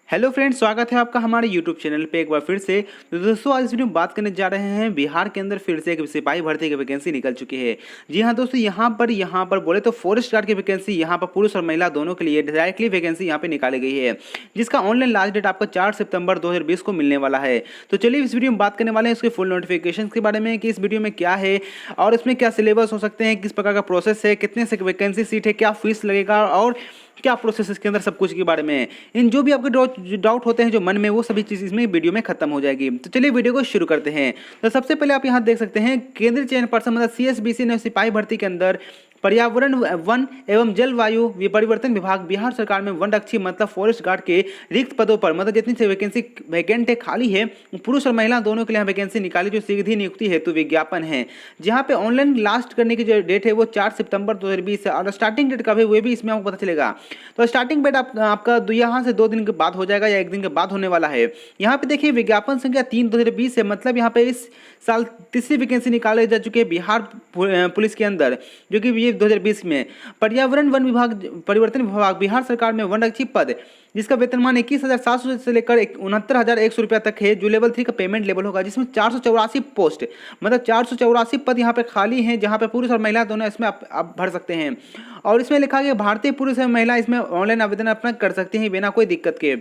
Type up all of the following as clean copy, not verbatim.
Hello friends, स्वागत है आपका हमारे यूट्यूब चैनल पे एक बार फिर से। तो दोस्तों, आज इस वीडियो में बात करने जा रहे हैं बिहार के अंदर फिर से एक सिपाही भर्ती की वैकेंसी निकल चुकी है। जी हाँ दोस्तों, यहाँ पर बोले तो फॉरेस्ट गार्ड की वैकेंसी यहाँ पर पुरुष और महिला दोनों के लिए डायरेक्टली वैकेंसी यहाँ पे निकाली गई है, जिसका ऑनलाइन लास्ट डेट आपका 4 सितंबर 2020 को मिलने वाला है। तो चलिए इस वीडियो में बात करने वाले हैं उसके फुल नोटिफिकेशन के बारे में कि इस वीडियो में क्या है और इसमें क्या सिलेबस हो सकते हैं, किस प्रकार का प्रोसेस है, कितने से वैकेंसी सीट है, क्या फीस लगेगा और क्या प्रोसेस इसके अंदर, सब कुछ के बारे में। इन जो भी आपके डाउट होते हैं जो मन में, वो सभी चीज़ इसमें वीडियो में खत्म हो जाएगी। तो चलिए वीडियो को शुरू करते हैं। तो सबसे पहले आप यहाँ देख सकते हैं केंद्रीय चयन पर्षद मतलब CSBC ने सिपाही भर्ती के अंदर पर्यावरण, वन एवं जलवायु परिवर्तन विभाग बिहार सरकार में वनरक्षी मतलब फॉरेस्ट गार्ड के रिक्त पदों पर मतलब जितनी से वैकेंसी वैकेंट है खाली है, पुरुष और महिला दोनों के लिए वैकेंसी निकाली, जो सीधी नियुक्ति हेतु विज्ञापन है। जहां पे ऑनलाइन लास्ट करने की जो डेट है वो 4 सितंबर 2020 है और स्टार्टिंग डेट कब है वो भी इसमें आपको पता चलेगा। तो स्टार्टिंग डेट आपका यहाँ से 2 दिन के बाद हो जाएगा या 1 दिन के बाद होने वाला है। यहाँ पे देखिए विज्ञापन संख्या 3/2020 है, मतलब यहाँ पे इस साल तीसरी वैकेंसी निकाले जा चुके हैं बिहार पुलिस के अंदर, जो कि ये 2020 में पर्यावरण वन विभाग परिवर्तन विभाग बिहार सरकार में वनरक्षी पद, जिसका वेतनमान 21,700 से लेकर 69,100 रुपया तक है, जो लेवल 3 का पेमेंट लेवल होगा, जिसमें 484 पोस्ट मतलब 484 पद यहाँ पे खाली हैं, जहाँ पे पुरुष और महिला दोनों इसमें आप भर सकते हैं। और इसमें लिखा गया भारतीय पुरुष एवं महिला इसमें ऑनलाइन आवेदन अपना कर सकते हैं बिना कोई दिक्कत के।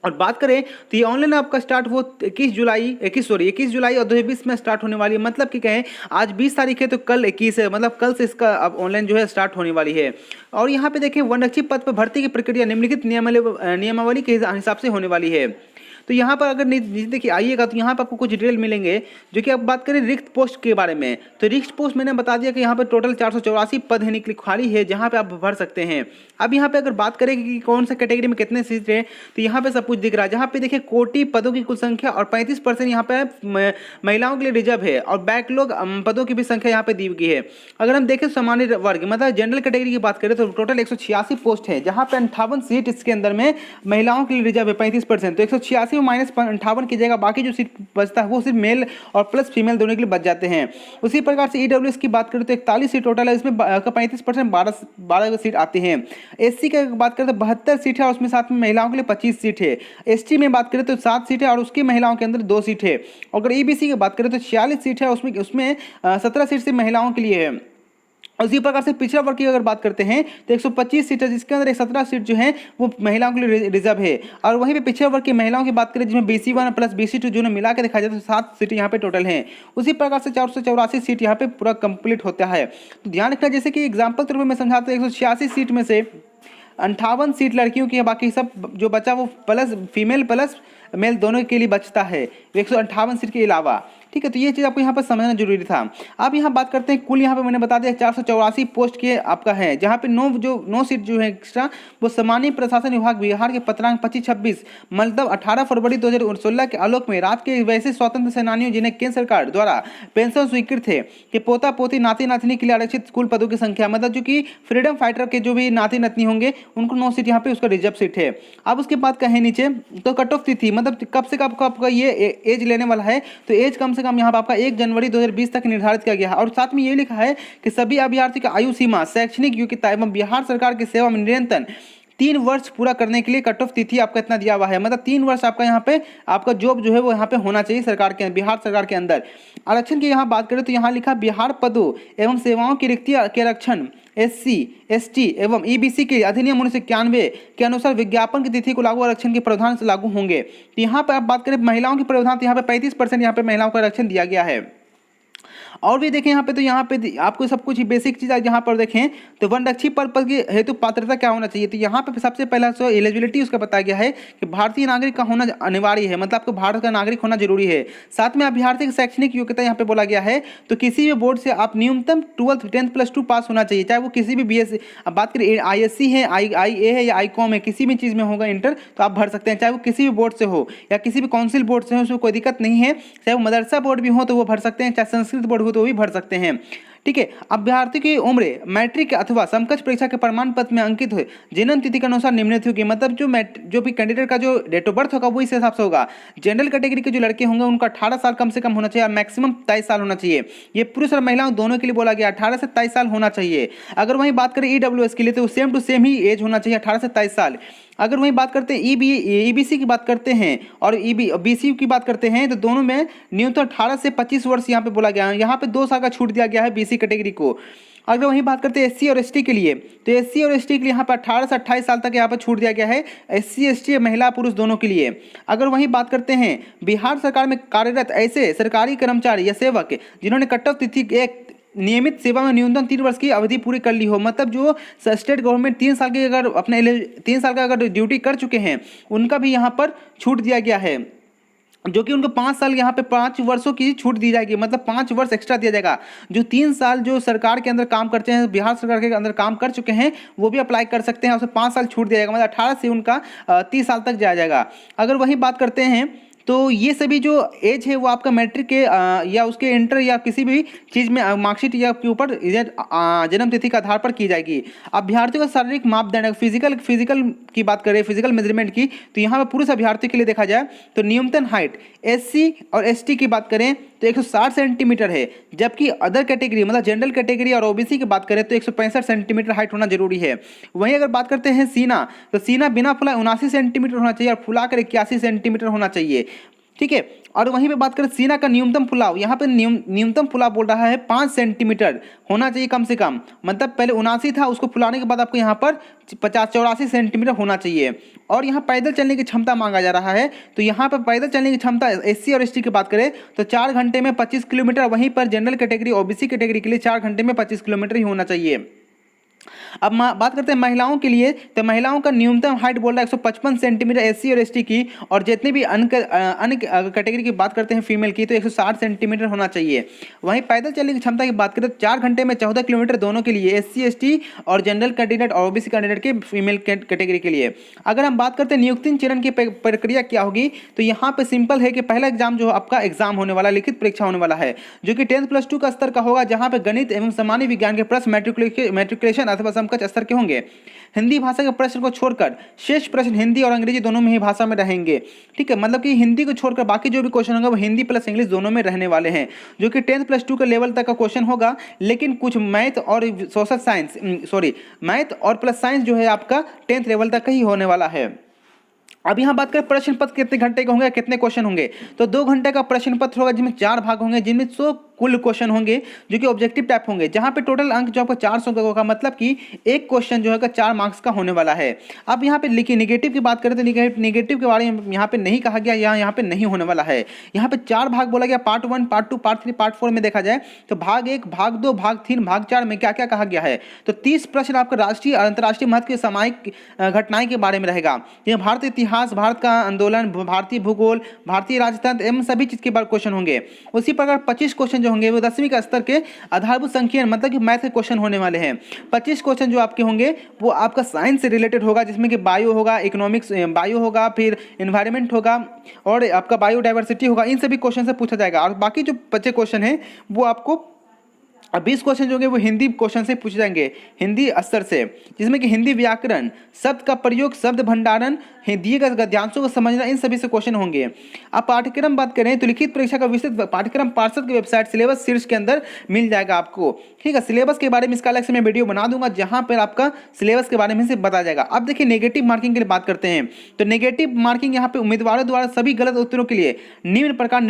और बात करें तो ये ऑनलाइन आपका स्टार्ट वो 21 जुलाई और 2020 में स्टार्ट होने वाली है। मतलब कि कहें आज 20 तारीख है तो कल 21 है, मतलब कल से इसका अब ऑनलाइन जो है स्टार्ट होने वाली है। और यहाँ पे देखें वनरक्षी पद पर भर्ती की प्रक्रिया निम्नलिखित नियमावली के हिसाब से होने वाली है। तो यहाँ पर अगर देखिए आइएगा तो यहाँ पर आपको कुछ डिटेल मिलेंगे, जो कि अब बात करें रिक्त पोस्ट के बारे में। तो रिक्त पोस्ट मैंने बता दिया कि यहाँ पर टोटल 484 पद है निकली खाली है, जहाँ पे आप भर सकते हैं। अब यहाँ पे अगर बात करें कि कौन सा कैटेगरी में कितने सीट है, तो यहाँ पे सब कुछ दिख रहा है। जहाँ पे देखिए कोटि पदों की कुल संख्या और 35% यहाँ पे महिलाओं के लिए रिजर्व है और बैकलॉग पदों की भी संख्या यहाँ पे दी गई है। अगर हम देखें सामान्य वर्ग मतलब जनरल कैटेगरी की बात करें तो टोटल 186 पोस्ट है, जहाँ पे 58 सीट इसके अंदर में महिलाओं के लिए रिजर्व है 35%। तो 186 माइनस 58 की जगह बाकी जो सीट बचता है वो सिर्फ मेल और प्लस फीमेल दोनों के लिए बच जाते हैं। उसी प्रकार से EWS की बात करें तो 41 सीट टोटल है, इसमें 35% 12 सीट आती हैं। SC की बात करें तो 72 सीट है और उसमें साथ में महिलाओं के लिए 25 सीट है। ST में बात करें तो 7 सीट है और उसकी महिलाओं के अंदर 2 सीट है। अगर EBC की बात करें तो 46 सीट है, उसमें 17 सीट से महिलाओं के लिए है। उसी प्रकार से पिछड़ा वर्ग की अगर बात करते हैं तो 125 सीट है, जिसके अंदर 17 सीट जो है वो महिलाओं के लिए रिजर्व है। और वहीं पे पिछड़ा वर्ग की महिलाओं की बात करें जिसमें BC1 प्लस BC2 जो मिला के देखा जाए तो 7 सीट यहाँ पे टोटल हैं। उसी प्रकार से 484 सीट यहाँ पे पूरा कंप्लीट होता है। तो ध्यान रखना, जैसे कि एग्जाम्पल के रूप में मैं समझाता हूँ, 186 सीट में से 58 सीट लड़कियों की है, बाकी सब जो बचा वो प्लस फीमेल प्लस मेल दोनों के लिए बचता है 158 सीट के अलावा। ठीक है, तो ये चीज़ आपको यहाँ पर समझना जरूरी था। अब यहाँ बात करते हैं कुल, यहाँ पे मैंने बता दिया 484 पोस्ट के आपका है, जहाँ पे 9 सीट जो है एक्स्ट्रा वो सामान्य प्रशासन विभाग बिहार के पत्रांक 25-26 मतलब 18 फरवरी 2016 के आलोक में रात के वैसे स्वतंत्र सेनानियों जिन्हें केंद्र सरकार द्वारा पेंशन स्वीकृत थे कि पोता पोती नाती नातनी के लिए आरक्षित कुल पदों की संख्या, मतलब जो कि फ्रीडम फाइटर के जो भी नाती नातनी होंगे उनको 9 सीट यहाँ पे उसका रिजर्व सीट है। अब उसके बाद कहें नीचे तो कट ऑफ तिथि मतलब कब से कब आपका ये एज लेने वाला है, तो एज कम से कम यहाँ पर आपका 1 जनवरी 2020 तक निर्धारित किया गया है। और साथ में ये लिखा है कि सभी अभ्यर्थी का आयु सीमा, शैक्षणिक योग्यता एवं बिहार सरकार की सेवा में निरंतर 3 वर्ष पूरा करने के लिए कट ऑफ तिथि आपका इतना दिया हुआ है, मतलब 3 वर्ष आपका यहाँ पे आपका जॉब जो है वो यहाँ पे होना चाहिए सरकार के बिहार सरकार के अंदर। आरक्षण की यहाँ बात करें तो यहाँ लिखा बिहार पदों एवं सेवाओं की रिक्ति के आरक्षण SC ST एवं EBC के अधिनियम 1991 के अनुसार विज्ञापन की तिथि को लागू आरक्षण के प्रावधान से लागू होंगे। तो यहाँ पर आप बात करें महिलाओं के प्रावधान, तो यहाँ पे 35% यहाँ पे महिलाओं का आरक्षण दिया गया है। और भी देखें यहाँ पे, तो यहाँ पे आपको सब कुछ बेसिक चीज़ यहाँ पर देखें तो वनरक्षी पद की हेतु पात्रता क्या होना चाहिए, तो यहाँ पे सबसे पहला सो एलिजिबिलिटी उसका बताया गया है कि भारतीय नागरिक का होना अनिवार्य है, मतलब आपको भारत का नागरिक होना जरूरी है। साथ में अभ्यर्थी की शैक्षणिक योग्यता यहाँ पे बोला गया है, तो किसी भी बोर्ड से आप न्यूनतम 12th 10+2 पास होना चाहिए, चाहे वो किसी भी BSc, अब बात करें ISC है, IA है या ICOM है, किसी भी चीज़ में होगा इंटर तो आप भर सकते हैं, चाहे वो किसी भी बोर्ड से हो या किसी भी काउंसिल बोर्ड से हो, उसमें कोई दिक्कत नहीं है। चाहे वो मदरसा बोर्ड भी हो तो वो भर सकते हैं, चाहे संस्कृत बोर्ड हो तो वो भी भर सकते हैं। ठीक है, अभ्यर्थी की उम्र मैट्रिक अथवा समकक्ष परीक्षा के प्रमाण पत्र में अंकित हुए जन्म तिथि के अनुसार निम्नलिखित होगी, मतलब जो भी कैंडिडेट का जो डेट ऑफ बर्थ होगा वो इस हिसाब से होगा। जनरल कैटेगरी के जो लड़के होंगे उनका 18 साल कम से कम होना चाहिए और मैक्सिमम 23 साल होना चाहिए। ये पुरुष और महिलाओं दोनों के लिए बोला गया 18 से 23 साल होना चाहिए। अगर वहीं बात करें EWS के लिए तो सेम टू सेम ही एज होना चाहिए 18 से 23 साल। अगर वहीं बात करते हैं ईबीसी की बात करते हैं और बीसी की बात करते हैं तो दोनों में न्यूनतम 18 से 25 वर्ष यहाँ पे बोला गया है। यहाँ पे 2 साल का छूट दिया गया है बीसी कैटेगरी को। अगर वहीं बात करते हैं एससी और एसटी के लिए, तो एससी और एसटी के लिए यहाँ पर 18 से 28 साल तक यहाँ पर छूट दिया गया है, एससी एसटी महिला पुरुष दोनों के लिए। अगर वहीं बात करते हैं बिहार सरकार में कार्यरत ऐसे सरकारी कर्मचारी या सेवक जिन्होंने कट ऑफ तिथि एक नियमित सेवा में न्यूनतम 3 वर्ष की अवधि पूरी कर ली हो, मतलब जो स्टेट गवर्नमेंट 3 साल की अगर अपने 3 साल का अगर ड्यूटी कर चुके हैं उनका भी यहाँ पर छूट दिया गया है, जो कि उनको 5 साल यहाँ पे 5 वर्षों की छूट दी जाएगी, मतलब 5 वर्ष एक्स्ट्रा दिया जाएगा। जो 3 साल जो सरकार के अंदर काम करते हैं, बिहार सरकार के अंदर काम कर चुके हैं, वो भी अप्लाई कर सकते हैं, उसे 5 साल छूट दिया जाएगा, मतलब 18 से उनका 30 साल तक जाया जाएगा। अगर वही बात करते हैं तो ये सभी जो एज है वो आपका मैट्रिक के या उसके इंटर या किसी भी चीज़ में मार्कशीट या के ऊपर जन्म तिथि के आधार पर की जाएगी। अभ्यर्थियों का शारीरिक मापदंड फिजिकल की बात करें, फिजिकल मेजरमेंट की, तो यहाँ पर पुरुष अभ्यर्थी के लिए देखा जाए तो न्यूनतम हाइट एससी और एसटी की बात करें तो 160 सेंटीमीटर है, जबकि अदर कैटेगरी मतलब जनरल कैटेगरी और ओबीसी की बात करें तो 165 सेंटीमीटर हाइट होना जरूरी है। वहीं अगर बात करते हैं सीना, तो सीना बिना फुला 79 सेंटीमीटर होना चाहिए और फुलाकर 81 सेंटीमीटर होना चाहिए, ठीक है। और वहीं पे बात करें सीना का न्यूनतम फुलाव, यहाँ पे न्यूनतम फुलाव बोल रहा है 5 सेंटीमीटर होना चाहिए कम से कम, मतलब पहले 79 था, उसको फुलाने के बाद आपको यहाँ पर 84 सेंटीमीटर होना चाहिए। और यहाँ पैदल चलने की क्षमता मांगा जा रहा है, तो यहाँ पर पैदल चलने की क्षमता एससी और एसटी की बात करें तो 4 घंटे में 25 किलोमीटर, वहीं पर जनरल कैटेगरी ओबीसी कैटेगरी के लिए 4 घंटे में 25 किलोमीटर ही होना चाहिए। अब बात करते हैं महिलाओं के लिए, तो महिलाओं का न्यूनतम हाइट बोल रहा है 155 सेंटीमीटर एससी और एसटी की, और जितने भी अन्य कैटेगरी की बात करते हैं फीमेल की तो 160 सेंटीमीटर होना चाहिए। वहीं पैदल चलने की क्षमता की बात करें तो 4 घंटे में 14 किलोमीटर दोनों के लिए, एससी एसटी और जनरल कैंडिडेट और ओबीसी कैंडिडेट के फीमेल कैटेगरी के लिए। अगर हम बात करते हैं नियुक्ति चरण की प्रक्रिया क्या होगी, तो यहाँ पे सिंपल है कि पहला एग्जाम जो आपका एग्जाम होने वाला, लिखित परीक्षा होने वाला है, जो कि 10+2 का स्तर का होगा, जहाँ पे गणित एवं सामान्य विज्ञान के प्रश्न मैट्रिकुलेशन अथवा समकक्ष स्तर के होंगे। हिंदी भाषा के प्रश्न को छोड़कर शेष प्रश्न हिंदी और अंग्रेजी दोनों में ही भाषा में रहेंगे, ठीक है। मतलब कि हिंदी को छोड़कर बाकी जो भी क्वेश्चन होंगे वो हिंदी प्लस इंग्लिश दोनों में रहने वाले हैं, जो कि 10+2 के लेवल तक का क्वेश्चन होगा। लेकिन कुछ मैथ और प्लस साइंस जो है आपका 10th लेवल तक का ही होने वाला है। अब यहाँ बात करें प्रश्न पत्र कितने घंटे का होंगे, कितने क्वेश्चन होंगे, तो 2 घंटे का प्रश्न पत्र होगा जिसमें 4 भाग होंगे, जिनमें 100 कुल क्वेश्चन होंगे जो कि ऑब्जेक्टिव टाइप होंगे, जहाँ पे टोटल अंक जो आपका 400 का होगा, मतलब कि एक क्वेश्चन जो है 4 मार्क्स का होने वाला है। अब यहाँ पे लिखिए निगेटिव की बात करें तो निगेटिव के बारे में यहाँ पे नहीं कहा गया, यहाँ पे नहीं होने वाला है। यहाँ पे 4 भाग बोला गया, पार्ट 1, पार्ट 2, पार्ट 3, पार्ट 4 में देखा जाए तो भाग 1, भाग 2, भाग 3, भाग 4 में क्या क्या कहा गया है। तो 30 प्रश्न आपका राष्ट्रीय अंतर्राष्ट्रीय महत्व के सामायिक घटनाएं के बारे में रहेगा, यह भारतीय इतिहास, भारत का आंदोलन, भारतीय भूगोल, भारतीय राजतंत्र एवं सभी चीज के बारे क्वेश्चन होंगे। उसी प्रकार 25 क्वेश्चन जो होंगे वो 10वीं का स्तर के आधारभूत संख्या मतलब कि मैथ के क्वेश्चन होने वाले हैं। 25 क्वेश्चन जो आपके होंगे वो आपका साइंस से रिलेटेड होगा, जिसमें कि बायो होगा, इकोनॉमिक्स बायो होगा, फिर एनवायरनमेंट होगा और आपका बायोडाइवर्सिटी होगा। इन सभी क्वेश्चन से पूछा जाएगा। और बाकी जो 25 क्वेश्चन हैं वो आपको 20 क्वेश्चन जो होंगे वो हिंदी क्वेश्चन से पूछे जाएंगे, हिंदी स्तर से, जिसमें कि हिंदी व्याकरण, शब्द का प्रयोग, शब्द भंडारण, दिए गए गद्यांशों को समझना, इन सभी से क्वेश्चन होंगे। अब पाठ्यक्रम बात करें तो लिखित परीक्षा का विस्तृत पाठ्यक्रम पार्षद की वेबसाइट सिलेबस शीर्ष के अंदर मिल जाएगा आपको, ठीक है। सिलेबस के बारे में इसका अलग से मैं वीडियो बना दूंगा जहां पर आपका सिलेबस के बारे में से बताया जाएगा। अब देखिए नेगेटिव मार्किंग के लिए बात करते हैं, तो नेगेटिव मार्किंग यहाँ पे उम्मीदवारों द्वारा सभी गलत उत्तरों के लिए निम्न प्रकार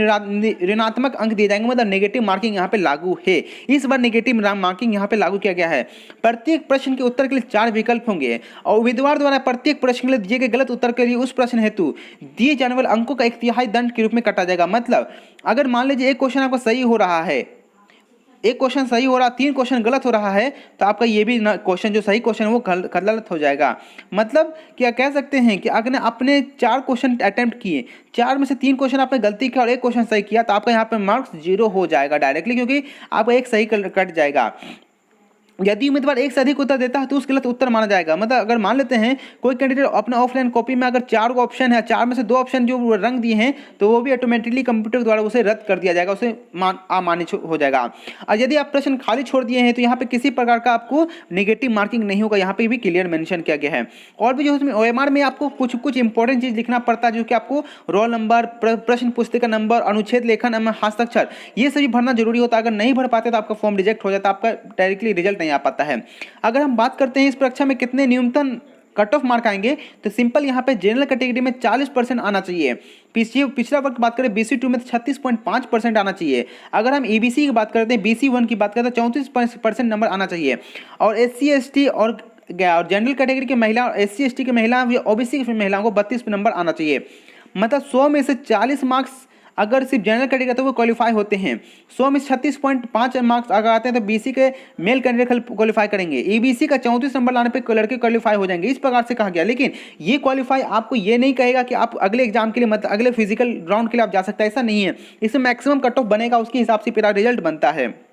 ऋणात्मक अंक दिए जाएंगे, मतलब नेगेटिव मार्किंग यहाँ पे लागू है। इस बार नेगेटिव मार्किंग यहाँ पे लागू किया गया है। प्रत्येक प्रश्न के उत्तर के लिए 4 विकल्प होंगे और उम्मीदवार द्वारा प्रत्येक प्रश्न के लिए दिए गए गलत उत्तर के लिए उस प्रश्न हेतु दिए जाने वाले अंकों का 1/3 दंड के रूप में काटा जाएगा। मतलब अगर मान लीजिए एक क्वेश्चन आपका सही हो रहा है, एक क्वेश्चन सही हो रहा, 3 क्वेश्चन गलत हो रहा है, तो आपका ये भी क्वेश्चन जो सही क्वेश्चन है वो गलत हो जाएगा। मतलब क्या कह सकते हैं कि अगर आपने 4 क्वेश्चन अटेम्प्ट किए, 4 में से 3 क्वेश्चन आपने गलती किया और एक क्वेश्चन सही किया, तो आपका यहाँ पे मार्क्स 0 हो जाएगा डायरेक्टली, क्योंकि आपका एक सही कट जाएगा। यदि उम्मीदवार एक से अधिक उत्तर देता है तो उस गलत उत्तर माना जाएगा। मतलब अगर मान लेते हैं कोई कैंडिडेट अपने ऑफलाइन कॉपी में अगर 4 ऑप्शन है, 4 में से 2 ऑप्शन जो रंग दिए हैं, तो वो भी ऑटोमेटिकली कंप्यूटर द्वारा उसे रद्द कर दिया जाएगा, उसे अमान्य हो जाएगा। और यदि आप प्रश्न खाली छोड़ दिए हैं तो यहाँ पे किसी प्रकार का आपको नेगेटिव मार्किंग नहीं होगा, यहाँ पे भी क्लियर मेंशन किया गया है। और भी जो उसमें OMR में आपको कुछ इंपॉर्टेंट चीज लिखना पड़ता है, जो कि आपको रोल नंबर, प्रश्न पुस्तिका नंबर, अनुच्छेद लेखन एवं हस्ताक्षर, ये सभी भरना जरूरी होता है। अगर नहीं भर पाते तो आपका फॉर्म रिजेक्ट हो जाता है, आपका डायरेक्टली रिजल्ट नहीं आ पाता है। अगर हम बात करते हैं इस परीक्षा में कितने न्यूनतम कट ऑफ मार्क आएंगे तो सिंपल यहाँ पे जनरल कैटेगरी में 40% आना चाहिए। पिछला वर्ग की बात करें BC2 में तो 36.5% आना चाहिए। अगर हम EBC की बात करते हैं, BC1 की बात करते हैं, 34% नंबर आना चाहिए। और SC ST और जनरल कैटेगरी की महिला और SC ST की महिला, OBC की महिलाओं को 32 नंबर आना चाहिए। मतलब 100 में से 40 मार्क्स अगर सिर्फ जनरल कैटेगरी तो वो क्वालिफाई होते हैं। 100 में 36.5 मार्क्स अगर आते हैं तो BC के मेल कैंडिडेट क्वालिफाई करेंगे। EBC का 34 नंबर लाने पे लड़के क्वालिफाई हो जाएंगे, इस प्रकार से कहा गया। लेकिन ये क्वालिफाई आपको ये नहीं कहेगा कि आप अगले एग्जाम के लिए मतलब अगले फिजिकल राउंड के लिए आप जा सकते हैं, ऐसा नहीं है। इसमें मैक्सिमम कट ऑफ बनेगा, उसके हिसाब से फिर रिजल्ट बनता है।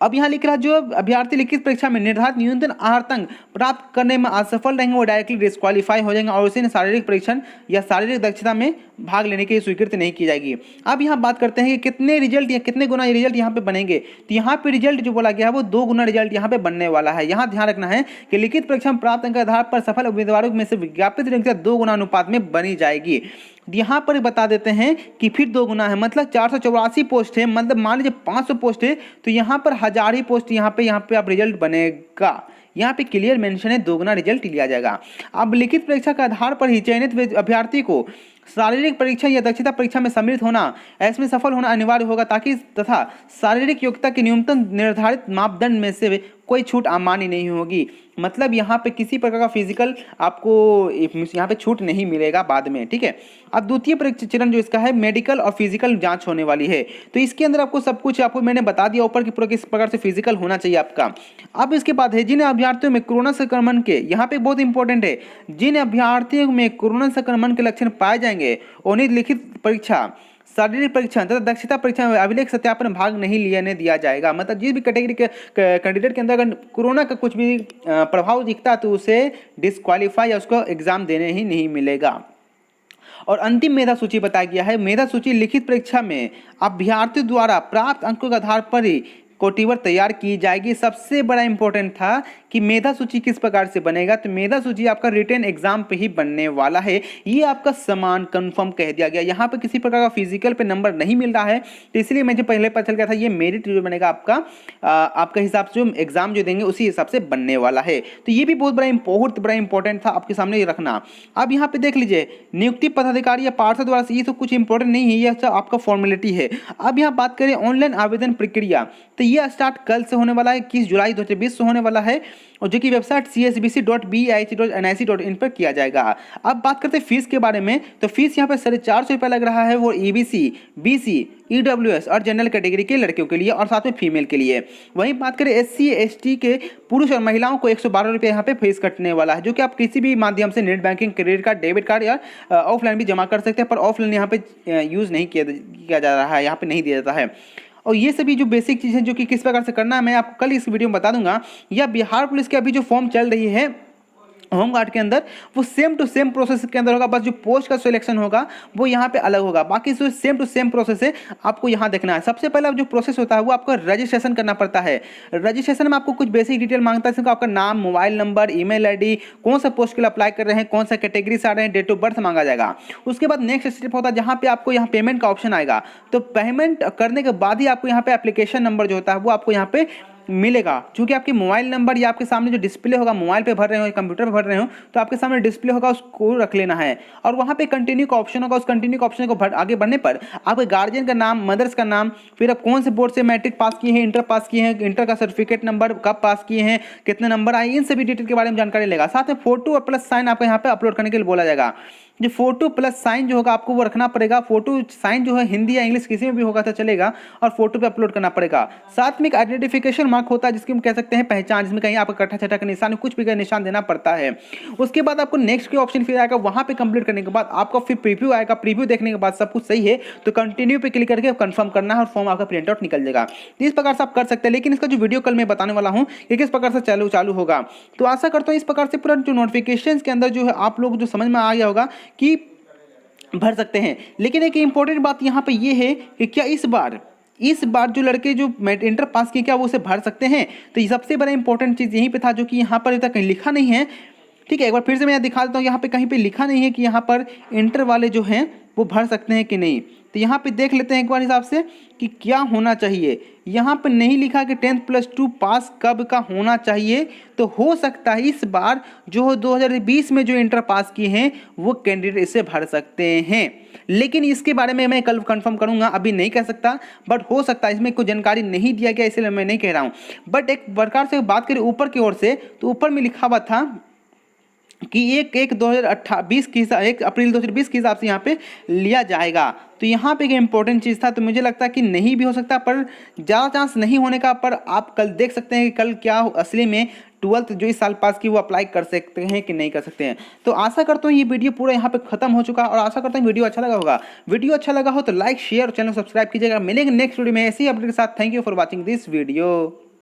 अब यहाँ लिख रहा जो अभ्यर्थी लिखित परीक्षा में निर्धारित न्यूनतम आहार प्राप्त करने में असफल रहेंगे वो डायरेक्टली डिस्क्वालीफाई हो जाएंगे और उसे शारीरिक परीक्षण या शारीरिक दक्षता में भाग लेने की स्वीकृति नहीं की जाएगी। अब यहाँ बात करते हैं कि कितने रिजल्ट या कितने गुना रिजल्ट यहाँ पे बनेंगे। तो यहाँ पे रिजल्ट जो बोला गया है वो 2 गुना रिजल्ट यहाँ पे बनने वाला है। यहाँ ध्यान रखना है कि लिखित परीक्षा में प्राप्त अंक के आधार पर सफल उम्मीदवारों में से विज्ञापित रैंक 2 गुना अनुपात में बनी जाएगी। यहाँ पर बता देते हैं कि फिर 2 गुना है, मतलब 484 पोस्ट है, मतलब मान लीजिए 500 पोस्ट है तो यहाँ पर 1000 ही पोस्ट यहाँ पे आप रिजल्ट बनेगा। यहाँ पे क्लियर मेंशन है 2 गुना रिजल्ट लिया जाएगा। अब लिखित परीक्षा के आधार पर ही चयनित अभ्यर्थी को शारीरिक परीक्षा या दक्षता परीक्षा में सम्मिलित होना, इसमें सफल होना अनिवार्य होगा ताकि तथा शारीरिक योग्यता के न्यूनतम निर्धारित मापदंड में से कोई छूट अमान्य नहीं होगी। मतलब यहाँ पे किसी प्रकार का फिजिकल आपको यहाँ पे छूट नहीं मिलेगा बाद में, ठीक है। अब द्वितीय परीक्षा चरण जो इसका है मेडिकल और फिजिकल जांच होने वाली है, तो इसके अंदर आपको सब कुछ आपको मैंने बता दिया ऊपर की पूरा किस प्रकार से फिजिकल होना चाहिए आपका। अब इसके बाद है जिन अभ्यर्थियों में कोरोना संक्रमण के, यहाँ पे बहुत इंपॉर्टेंट है, जिन अभ्यर्थियों में कोरोना संक्रमण के लक्षण पाए जाएंगे उन्हें लिखित परीक्षा, शारीरिक परीक्षण तथा दक्षता परीक्षा में अभिलेख सत्यापन में भाग नहीं लेने दिया जाएगा। मतलब जिस भी कैटेगरी के कैंडिडेट के अंदर अगर कोरोना का कुछ भी प्रभाव दिखता तो उसे डिस्क्वालीफाई या उसको एग्जाम देने ही नहीं मिलेगा। और अंतिम मेधा सूची बताया गया है। मेधा सूची लिखित परीक्षा में अभ्यर्थियों द्वारा प्राप्त अंकों के आधार पर ही कोटिवर तैयार की जाएगी। सबसे बड़ा इंपॉर्टेंट था कि मेधा सूची किस प्रकार से बनेगा, तो मेधा सूची आपका रिटन एग्जाम पे ही बनने वाला है। ये आपका समान कंफर्म कह दिया गया। यहाँ पे किसी प्रकार का फिजिकल पे नंबर नहीं मिल रहा है, तो इसलिए मुझे पहले पता चल गया था ये मेरिट जो बनेगा आपका हिसाब से जो एग्जाम जो देंगे उसी हिसाब से बनने वाला है। तो ये भी बहुत बड़ा इंपॉर्टेंट था, आपके सामने ये रखना। अब यहाँ पे देख लीजिए नियुक्ति पदाधिकारी या पार्षद द्वारा, ये तो कुछ इंपॉर्टेंट नहीं है, ये सब आपका फॉर्मेलिटी है। अब यहाँ बात करें ऑनलाइन आवेदन प्रक्रिया, तो ये स्टार्ट कल से होने वाला है, 21 जुलाई 2020 से होने वाला है, और जो कि वेबसाइट csbc.bih.nic.in पर किया जाएगा। अब बात करते हैं फीस के बारे में, तो फीस यहाँ पे 450 रुपये लग रहा है वो EBC, BC, EWS और जनरल कैटेगरी के लड़कियों के लिए और साथ में फीमेल के लिए। वहीं बात करें SC ST के पुरुष और महिलाओं को 112 रुपये यहाँ पे फीस कटने वाला है, जो कि आप किसी भी माध्यम से net banking, credit card, debit card या ऑफलाइन भी जमा कर सकते हैं, पर ऑफलाइन यहाँ पे यूज़ नहीं किया जा रहा है, यहाँ पे नहीं दिया जाता है। और ये सभी जो बेसिक चीज़ें जो कि किस प्रकार से करना है मैं आपको कल इस वीडियो में बता दूंगा। या बिहार पुलिस की अभी जो फॉर्म चल रही है होमगार्ड के अंदर, वो सेम टू सेम प्रोसेस के अंदर होगा, बस जो पोस्ट का सिलेक्शन होगा वो यहाँ पे अलग होगा, बाकी जो सेम टू सेम प्रोसेस है आपको यहाँ देखना है। सबसे पहला जो प्रोसेस होता है वो आपको रजिस्ट्रेशन करना पड़ता है। रजिस्ट्रेशन में आपको कुछ बेसिक डिटेल मांगता है, आपका नाम, मोबाइल नंबर, ईमेल आईडी, कौन सा पोस्ट के लिए अप्लाई कर रहे हैं, कौन सा कैटेगरी से आ रहे हैं, डेट ऑफ बर्थ मांगा जाएगा। उसके बाद नेक्स्ट स्टेप होता है जहाँ पे आपको यहाँ पेमेंट का ऑप्शन आएगा, तो पेमेंट करने के बाद ही आपको यहाँ पे एप्लीकेशन नंबर जो होता है वो आपको यहाँ पे मिलेगा। क्योंकि आपके मोबाइल नंबर या आपके सामने जो डिस्प्ले होगा, मोबाइल पे भर रहे हो या कंप्यूटर पे भर रहे हो, तो आपके सामने डिस्प्ले होगा, उसको रख लेना है। और वहाँ पे कंटिन्यू का ऑप्शन होगा, उस कंटिन्यू का ऑप्शन को आगे बढ़ने पर आपके गार्जियन का नाम, मदर्स का नाम, फिर आप कौन से बोर्ड से मैट्रिक पास किए हैं, इंटर पास किए हैं, इंटर का सर्टिफिकेट नंबर, कब पास किए हैं, कितने नंबर आए, इन सभी डिटेल के बारे में जानकारी लेगा। साथ में फोटो और प्लस साइन आपको यहाँ पे अपलोड करने के लिए बोला जाएगा। जो फोटो प्लस साइन जो होगा आपको वो रखना पड़ेगा। फोटो साइन जो है हिंदी या इंग्लिश किसी में भी होगा तो चलेगा, और फोटो पे अपलोड करना पड़ेगा। साथ में एक आइडेंटिफिकेशन मार्क होता है जिसकी हम कह सकते हैं पहचान, जिसमें कहीं आपका कट्ठा छठा का निशान, कुछ भी का निशान देना पड़ता है। उसके बाद आपको नेक्स्ट के ऑप्शन फिर आएगा, वहां पे कंप्लीट करने के बाद आपको फिर प्रीव्यू आएगा। प्रीव्यू देखने के बाद सब कुछ सही है तो कंटिन्यू पे क्लिक करके कंफर्म करना है और फॉर्म आपका प्रिंट आउट निकल जाएगा। इस प्रकार से आप कर सकते हैं। लेकिन इसका जो वीडियो कल मैं बताने वाला हूँ कि किस प्रकार से चालू होगा, तो आशा करता हूँ इस प्रकार से पूरा जो नोटिफिकेशन के अंदर जो है आप लोग जो समझ में आ गया होगा कि भर सकते हैं। लेकिन एक इंपॉर्टेंट बात यहाँ पे ये है कि क्या इस बार जो लड़के जो इंटर पास किए क्या वो उसे भर सकते हैं, तो ये सबसे बड़ा इंपॉर्टेंट चीज़ यहीं पे था, जो कि यहाँ पर तक कहीं लिखा नहीं है। ठीक है, एक बार फिर से मैं दिखा देता हूँ, यहाँ पे कहीं पे लिखा नहीं है कि यहाँ पर इंटर वाले जो हैं वो भर सकते हैं कि नहीं। तो यहाँ पे देख लेते हैं एक बार हिसाब से कि क्या होना चाहिए। यहाँ पे नहीं लिखा कि 10+2 पास कब का होना चाहिए, तो हो सकता है इस बार जो 2020 में जो इंटर पास किए हैं वो कैंडिडेट इसे भर सकते हैं, लेकिन इसके बारे में मैं कल कंफर्म करूंगा, अभी नहीं कह सकता, बट हो सकता है, इसमें कोई जानकारी नहीं दिया गया इसलिए मैं नहीं कह रहा हूँ। बट एक प्रकार से बात करें ऊपर की ओर से, तो ऊपर में लिखा हुआ था कि 1 अप्रैल 2020 के हिसाब से यहाँ पे लिया जाएगा। तो यहाँ पे एक इंपॉर्टेंट चीज़ था, तो मुझे लगता है कि नहीं भी हो सकता, पर ज़्यादा चांस नहीं होने का। पर आप कल देख सकते हैं कि कल क्या असली में 12th जो इस साल पास की वो अप्लाई कर सकते हैं कि नहीं कर सकते हैं। तो आशा करता हूँ ये वीडियो पूरा यहाँ पे खत्म हो चुका है, और आशा करता हूँ वीडियो अच्छा लगा होगा। वीडियो अच्छा लगा हो तो लाइक शेयर और चैनल सब्सक्राइब कीजिएगा। मिलेंगे नेक्स्ट वीडियो में ऐसी अपडेट के साथ। Thank you for watching this video.